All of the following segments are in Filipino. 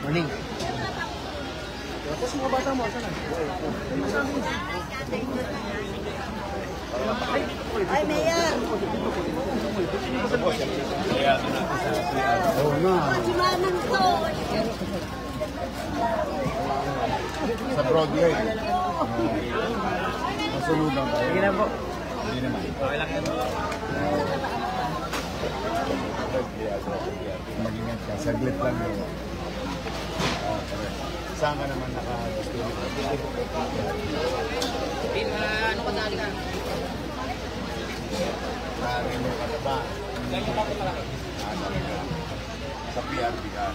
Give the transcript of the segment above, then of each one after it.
Morning. Tapos mga bata mo, saan na? Ay, Mayor! Oo na. Simanan to! Sa Broadway. Masuludan tayo. Sige na po. Hindi naman. Okay lang yan. Mag-ingat ka. Saglit lang yun. Saan ka naman naka-gusto? Ano ka dali ka? Naka-remote ka na ba? Ganyan ba ako malaki? Sa PRP ka.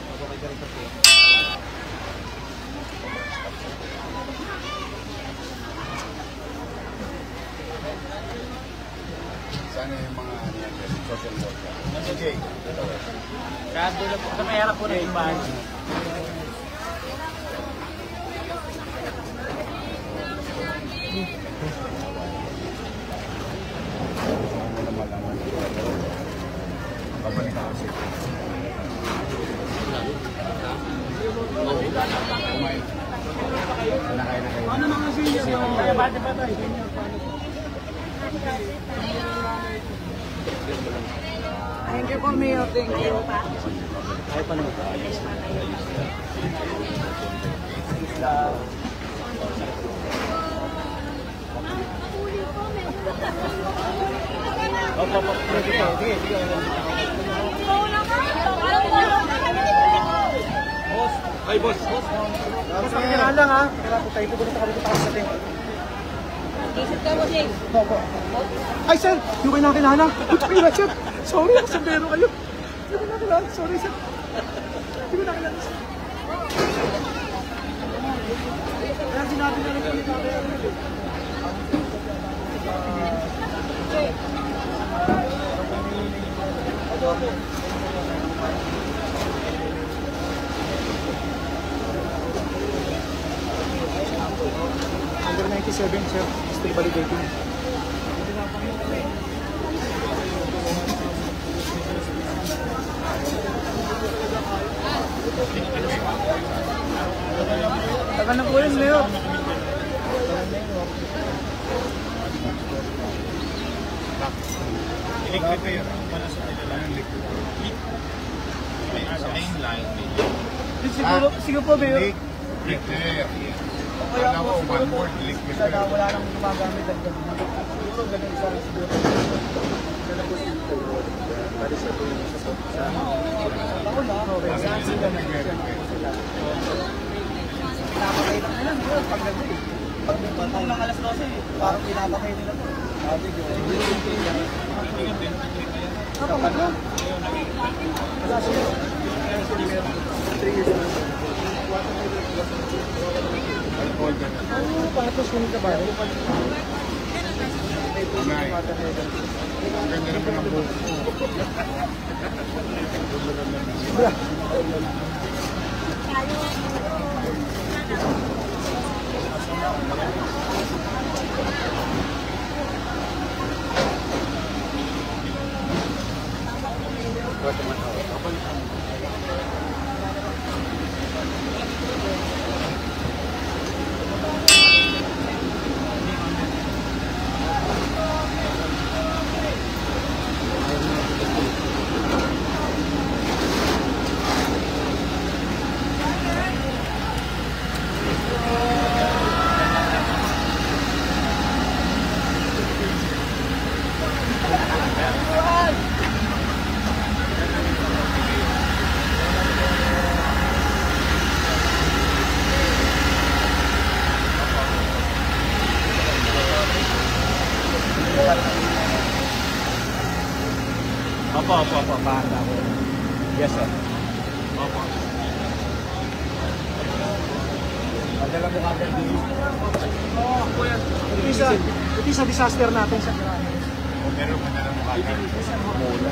Sana yung mga social worker. Sige. Kaya doon po, sa may harap po na yung bahay. Babalik ako siya. Kumain. Nakain na kayo. Ano mga senior? Kaya bati pa tayo. Thank you po, Mayor. Thank you. Ay, paano? Opo. Sige. Boss. Ay, boss. Boss, pakikiraan lang ha. Pakikiraan po tayo. Pupunta kami dito sa atin. Isip ka mo, Jake. Opo. Ay, sir! Yung kayo nakilala. Hindi ko sir. Sorry, nakasambero kayo. Hindi ko nakilala. Sorry, sir. Hindi ko nakilala, sir. Kaya sinabi na rin po ni Tatay. Under 97, sir. Still validating. Tagal na po yun, Leo. Electric kayo. Para sa kanila yung liquid. Mainline. Sige po, Leo. Liquid. Kaya ko, one more liquid. Wala nang gumagamit. Siguro, ganun isa rin siguro. Ako na, pinapakay lang nila, pag nag-uwi. Pag nagpantong ng alas 12, parang pinapakay nila to. Sabi ko, kapag lang. Kasi 3 years old. Patos kung ka ba? Ang ganda naman ang buhok. Opo, paanda ko. Yes, sir. Opo. Padala mo kagad dito. Ito sa disaster natin sa Kirano. O meron ka na lang makakal. Mula.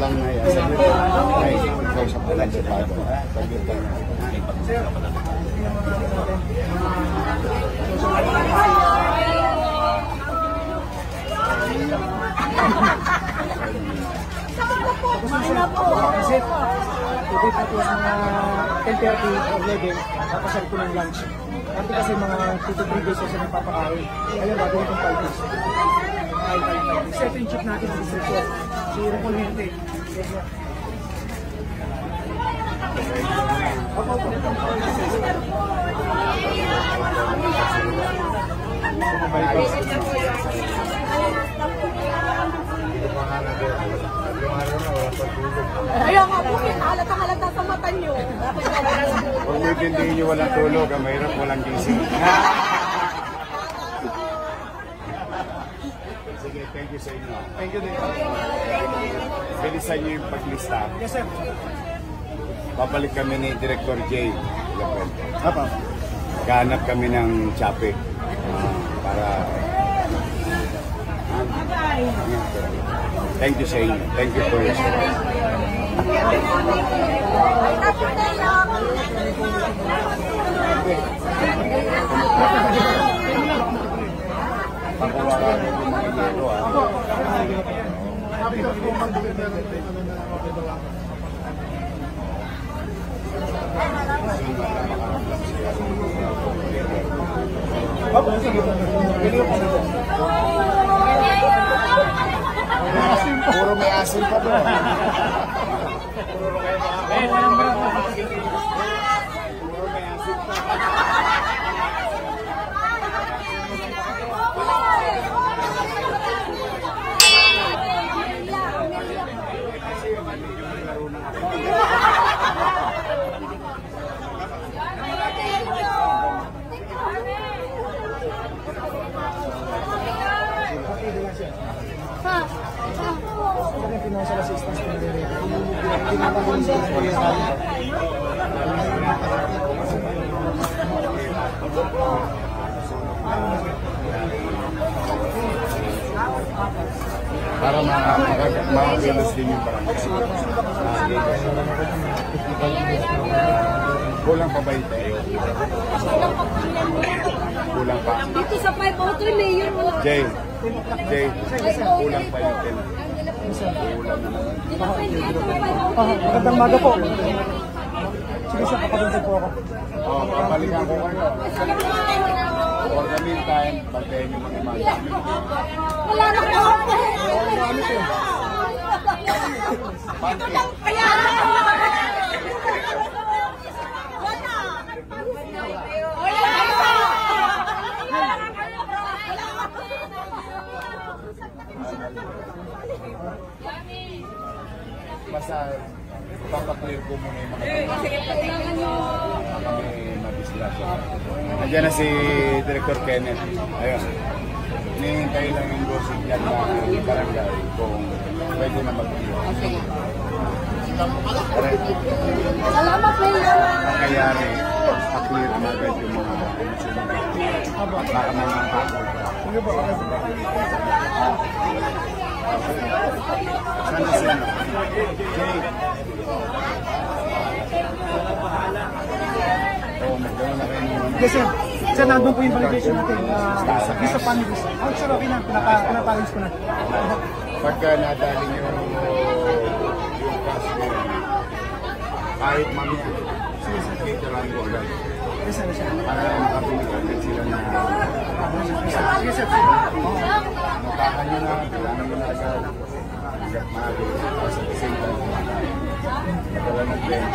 Lang na yan. Ay, kausap ko lang sa bago. Pag-ibig lang. 8:30 or 11, papasal ko ng lunch. Dati kasi mga 2 to 3 days kasi nagpapakain. Ayun, gagawin kong 5 days. Ito yung chip natin sa district. Si Rupol Hente. Ayaw nga po, halata-halata sa mata niyo. Kung hindi nyo walang tulog, ang mahirap walang gising. Sige, thank you sa inyo. Thank you din. Bilisan nyo yung paglista. Yes, sir. Babalik kami ni Director J. Apa. Kahanap kami ng Chape. Para... Thank you sa inyo. Thank you for your support. Pakuwakan yung mga yelo, Puro may asin pa doon. Puro may asin pa. Financial assistance ko nire-ready. Pinapagawin sa Para makakilos din yung barangay. Kulang pa ba ito? Kulang pa. Dito sa 503 Mayor, wala. Jay, kulang pa yung 10. Magandang maga po. Sige sir, kapatid po ako. Kapalikan ko kayo. For the meantime, bantayan yung mga imagine. Wala na po. Ito lang kaya. Basta, papaklear ko muna yung mga kami mabislasya. Nandiyan na si Director Kenneth. Ayun. Hinihintay lang yung gossip dyan na barangay kung pwede na mag-iyo. Salamat, Mayor. Nangyayari, pa-clear na agad yung mga emosyon. Baka mga pakol. Sana sino? Jay. Oo, magkaroon na kayo ng... Yes sir. Sir, nandun po yung validation natin. Visa families. Oh, sir, okay na. Pinapalins ko na. Pagka nadali nyo yung cash ko, kahit mamaya, dito lang ko agad. Yes sir, yes sir. Para makapili agad sila na... Yes sir. Matahan nyo na, kailangan nyo na agad. Hanggat maaari. Kasi at the same time, nagdala ng blend,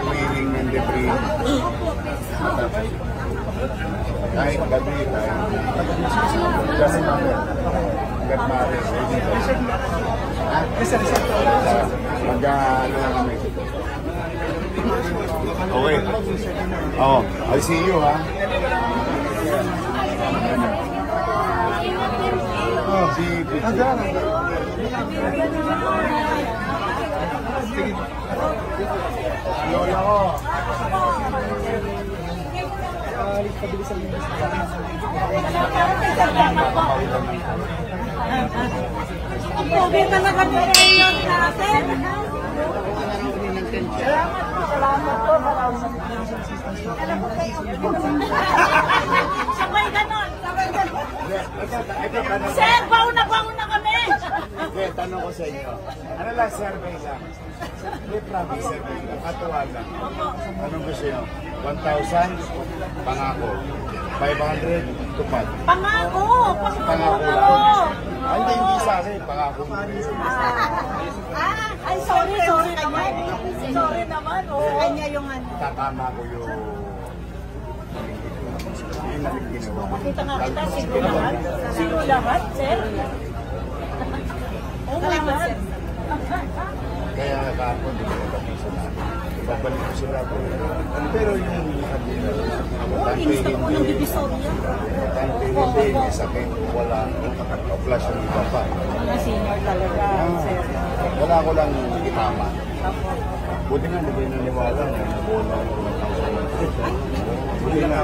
cleaning ng debris. Kahit gabi, doesn't matter. Hanggat maaari. Yes sir, yes sir. Mag-ano lang kami. Okay. Oh, I'll see you, ha? Si Lola ko. Pabilisan yung Ang pogi talaga ng Mayor natin. Salamat po. Sabay ganon. Sir, bauna kami. Okay, tanong ko ako sa inyo. Ano lang, survey lang. Hindi, promise, survey lang. Katuwal lang. Anong gusto nyo? 1,000? Pangako. 500? Tupad. Pangako! Pangako lang. Ay, hindi sa akin. Pangako mo rin. Ay, sorry naman. Sorry naman. Sa kanya yung ano. Tatama ko yung ginawa. Makita nga kita, siguro lahat. Siguro lahat, sir. Oh my God. Kaya kahapon, di ko nagpapin sila. Ibabalik ko sila. Pero yung kabila, Inis na po ng divisorya. hindi, may sakit, wala, flash ng iba pa. Mga senior talaga, sir. Wala ko lang itama. Buti nga, di ba yung naniwala na nabono ako ng buti nga,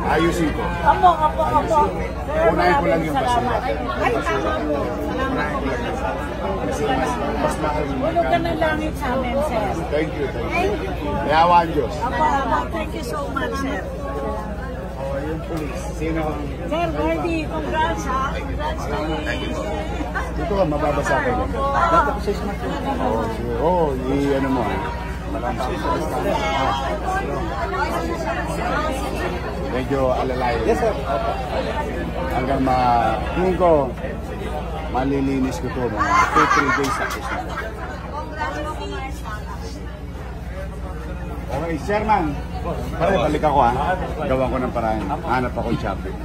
ayusin ko. Opo. Unahin ko lang yung basura. Ay, tama mo. Salamat po. Kasi mas mahal yung Ulog ka ng langit sa amin, sir. Thank you. Yawan Diyos. Opo. Thank you so much, sir. Oh, yung police. Sino ang... Sir, Gordy, congrats ha. Congrats kayo. Ito ka, mababasa ko. Dapat ko sa smart. Oo, i-ano mo. Medyo alalayo. Yes, sir. Hanggang tingin ko, malilinis ko ito. Mga 2-3 days ako siya. Okay, Chairman. Pare, balik ako ha. Gawan ko ng paraan. Hanap ako yung shopping.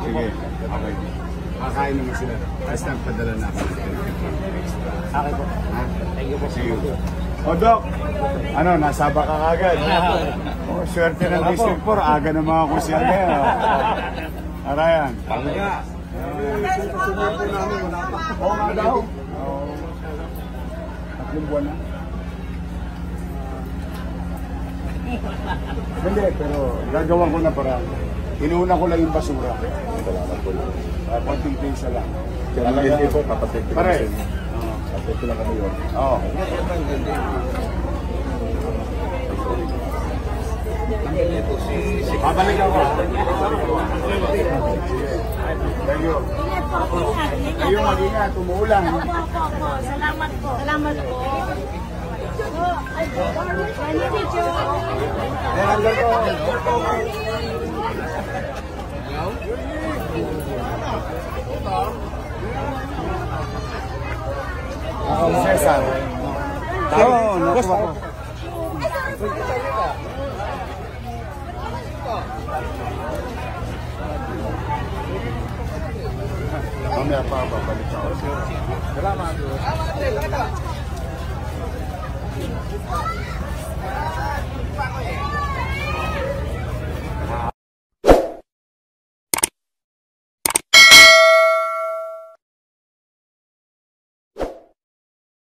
Sige, okay. Kakain naman sila. Tapos nagpadala na ako. Okay po. Ha? Thank you po. See you. O, Doc. Ano, nasaba ka kagad. Oh, swerte ng District 4. Aga ng mga kusyente. Arayan. Pangga. Oo nga daw. Tatlong buwan na. Hindi, pero gagawan ko na para. Inuuna ko lang yung basura. Konting pinsa lang. Talaga po, kapatid ko. Pare. Kapatid ko lang kami yun. Oo. Babalik ako. Thank you. Ingat po, ingat. Kayo mag-ingat, umuulan. Opo. Salamat po. Salamat po. Ay, picture. Nandun ko. Ako, Cesar. Oo, nakuha ko. Mamaya pa, babalik ako. Salamat. Salamat.